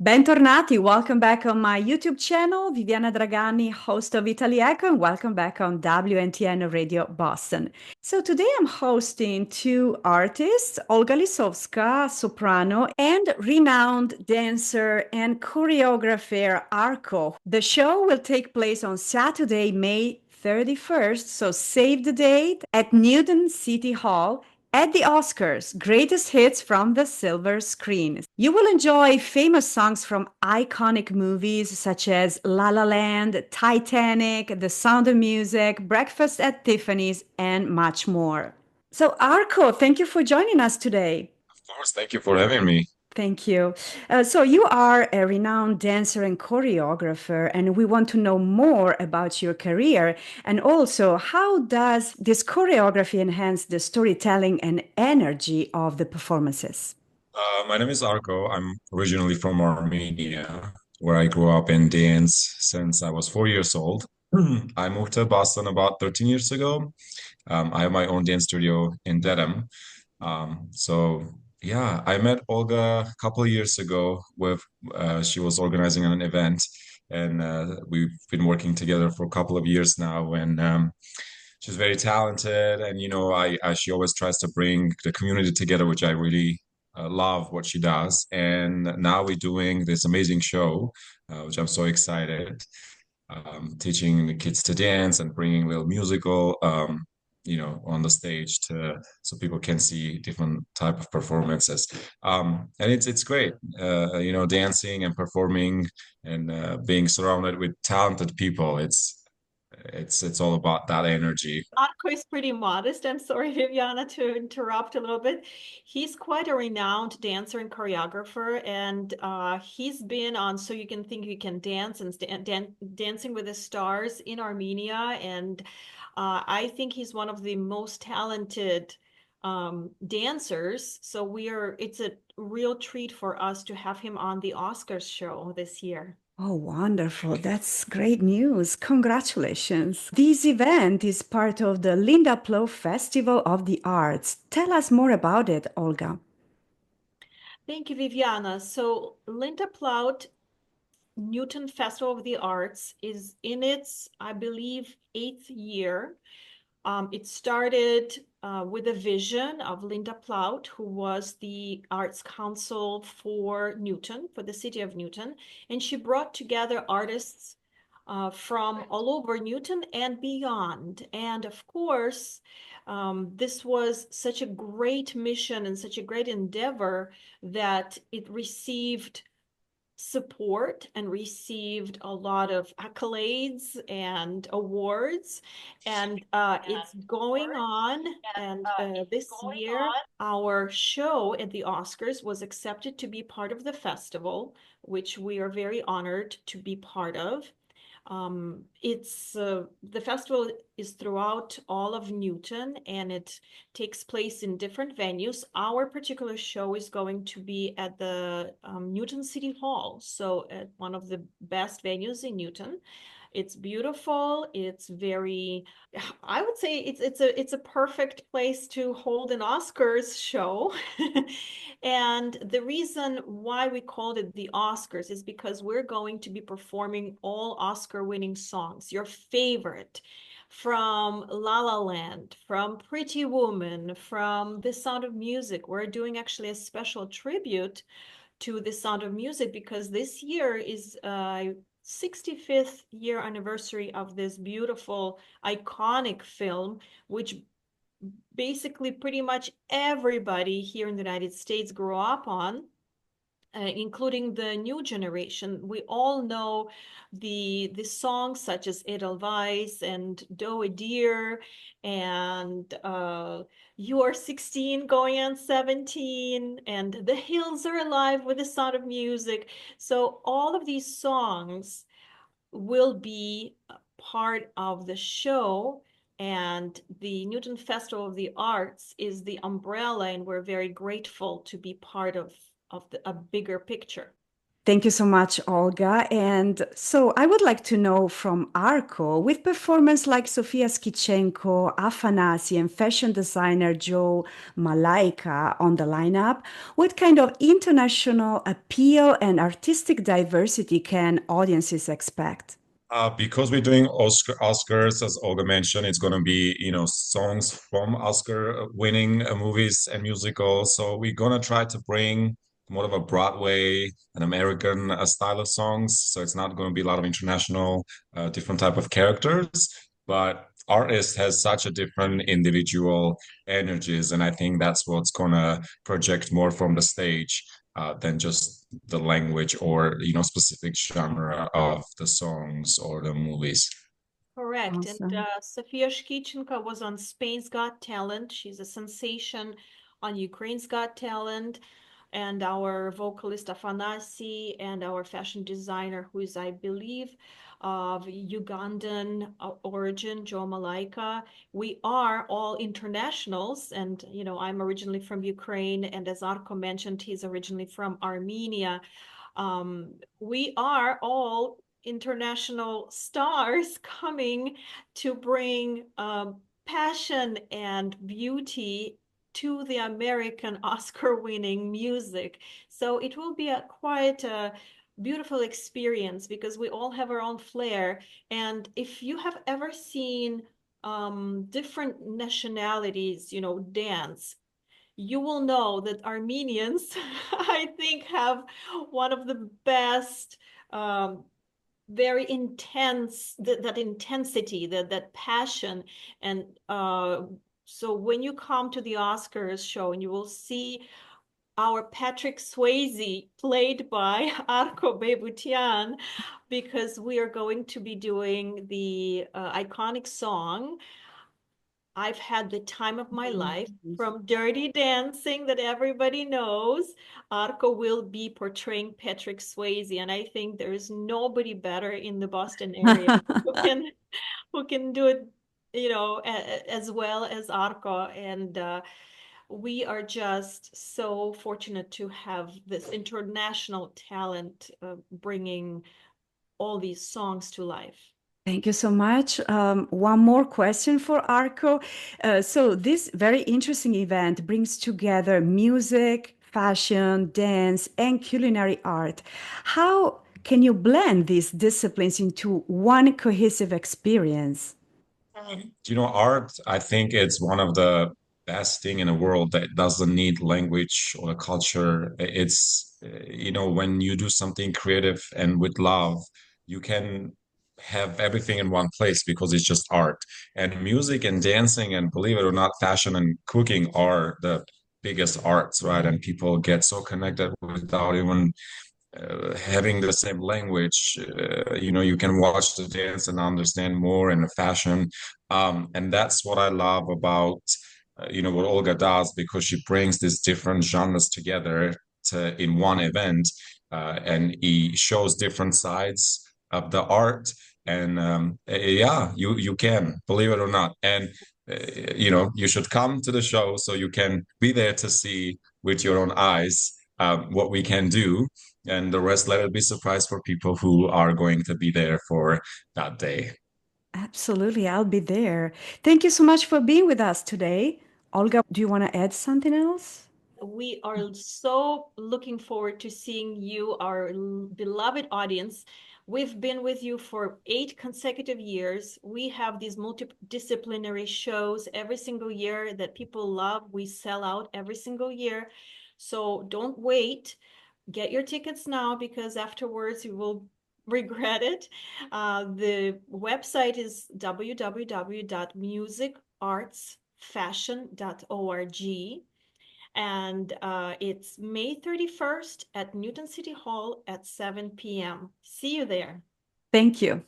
Bentornati, welcome back on my YouTube channel. Viviana Dragani, host of Itali-Echo, and welcome back on WNTN Radio Boston. So today I'm hosting two artists, Olga Lisovska, soprano, and renowned dancer and choreographer Arko. The show will take place on Saturday, May 31st, so save the date at Newton City Hall at the Oscars, greatest hits from the silver screen. You will enjoy famous songs from iconic movies such as La La Land, Titanic, The Sound of Music, Breakfast at Tiffany's, and much more. So, Arko, thank you for joining us today. Of course, thank you for having me. Thank you. So, you are a renowned dancer and choreographer, and we want to know more about your career. And also, how does this choreography enhance the storytelling and energy of the performances? My name is Arko. I'm originally from Armenia, where I grew up in dance since I was 4 years old. I moved to Boston about 13 years ago. I have my own dance studio in Dedham. So yeah, I met Olga a couple of years ago with she was organizing an event, and we've been working together for a couple of years now. And she's very talented, and I she always tries to bring the community together, which I really love what she does. And now we're doing this amazing show, which I'm so excited, teaching the kids to dance and bringing little musical, on the stage to so people can see different type of performances. And it's great, dancing and performing and being surrounded with talented people. It's all about that energy. Arko is pretty modest. I'm sorry, Viviana, to interrupt a little bit. He's quite a renowned dancer and choreographer, and he's been on So You Can Think You Can Dance and Dancing with the Stars in Armenia, and I think he's one of the most talented dancers. So it's a real treat for us to have him on the Oscars show this year. Oh, wonderful. That's great news. Congratulations. This event is part of the Linda Plow Festival of the Arts. Tell us more about it, Olga. Thank you, Viviana. So Linda Plout Newton Festival of the Arts is in its, I believe, eighth year. It started with a vision of Linda Plout, who was the arts council for Newton, for the city of Newton, and she brought together artists from all over Newton and beyond. And of course, this was such a great mission and such a great endeavor that it received support and received a lot of accolades and awards, and it's going on. And this year our show at the Oscars was accepted to be part of the festival, which we are very honored to be part of. It's the festival is throughout all of Newton, and it takes place in different venues. Our particular show is going to be at the Newton City Hall, so at one of the best venues in Newton. It's beautiful. It's very, I would say it's a perfect place to hold an Oscars show. And the reason why we called it the Oscars is because we're going to be performing all Oscar-winning songs, your favorite, from La La Land, from Pretty Woman, from The Sound of Music. We're doing actually a special tribute to The Sound of Music because this year is 65th year anniversary of this beautiful, iconic film, which basically pretty much everybody here in the United States grew up on. Including the new generation. We all know the songs such as Edelweiss and Doe Deer and You Are 16 Going on 17 and The Hills Are Alive with the Sound of Music. So all of these songs will be part of the show, and the Newton Festival of the Arts is the umbrella, and we're very grateful to be part of a bigger picture. Thank you so much, Olga. And so I would like to know from Arko, with performance like Sofia Skichenko, Afanasi, and fashion designer Joe Malaika on the lineup, what kind of international appeal and artistic diversity can audiences expect? Because we're doing Oscars, as Olga mentioned, it's going to be, songs from Oscar-winning movies and musicals. So we're going to try to bring more of a Broadway and American style of songs. So it's not going to be a lot of international, different type of characters, but artist has such a different individual energies, and I think that's what's going to project more from the stage than just the language or specific genre of the songs or the movies. Correct. And Awesome. Sofia Shkichenko was on Spain's Got Talent. She's a sensation on Ukraine's Got Talent. And our vocalist Afanasi and our fashion designer, who is, I believe, of Ugandan origin, Joe Malaika. We are all internationals. And, I'm originally from Ukraine. And as Arko mentioned, he's originally from Armenia. We are all international stars coming to bring passion and beauty to the American Oscar-winning music. So it will be quite a beautiful experience because we all have our own flair. And if you have ever seen different nationalities, dance, you will know that Armenians, I think, have one of the best, very intense, that intensity, that passion. And so when you come to the Oscars show and you will see our Patrick Swayze played by Arko Beybutyan, because we are going to be doing the iconic song I've had the time of my life. From Dirty Dancing that everybody knows, Arko will be portraying Patrick Swayze, and I think there is nobody better in the Boston area who can do it, as well as Arko. And we are just so fortunate to have this international talent bringing all these songs to life. Thank you so much. One more question for Arko. So this very interesting event brings together music, fashion, dance, and culinary art. How can you blend these disciplines into one cohesive experience? Art, I think it's one of the best thing in the world that doesn't need language or a culture. It's, when you do something creative and with love, you can have everything in one place because it's just art. And music and dancing and believe it or not, fashion and cooking are the biggest arts, right? And people get so connected without even having the same language. You can watch the dance and understand more in the fashion. And that's what I love about, what Olga does, because she brings these different genres together in one event, and he shows different sides of the art. And yeah, you can, believe it or not. And you should come to the show so you can be there to see with your own eyes what we can do, and the rest let it be surprise for people who are going to be there for that day. Absolutely, I'll be there. Thank you so much for being with us today. Olga, do you want to add something else? We are so looking forward to seeing you, our beloved audience. We've been with you for 8 consecutive years. We have these multidisciplinary shows every single year that people love. We sell out every single year. So don't wait. Get your tickets now because afterwards you will regret it. The website is www.musicartsfashion.org. And it's May 31st at Newton City Hall at 7 p.m. See you there. Thank you.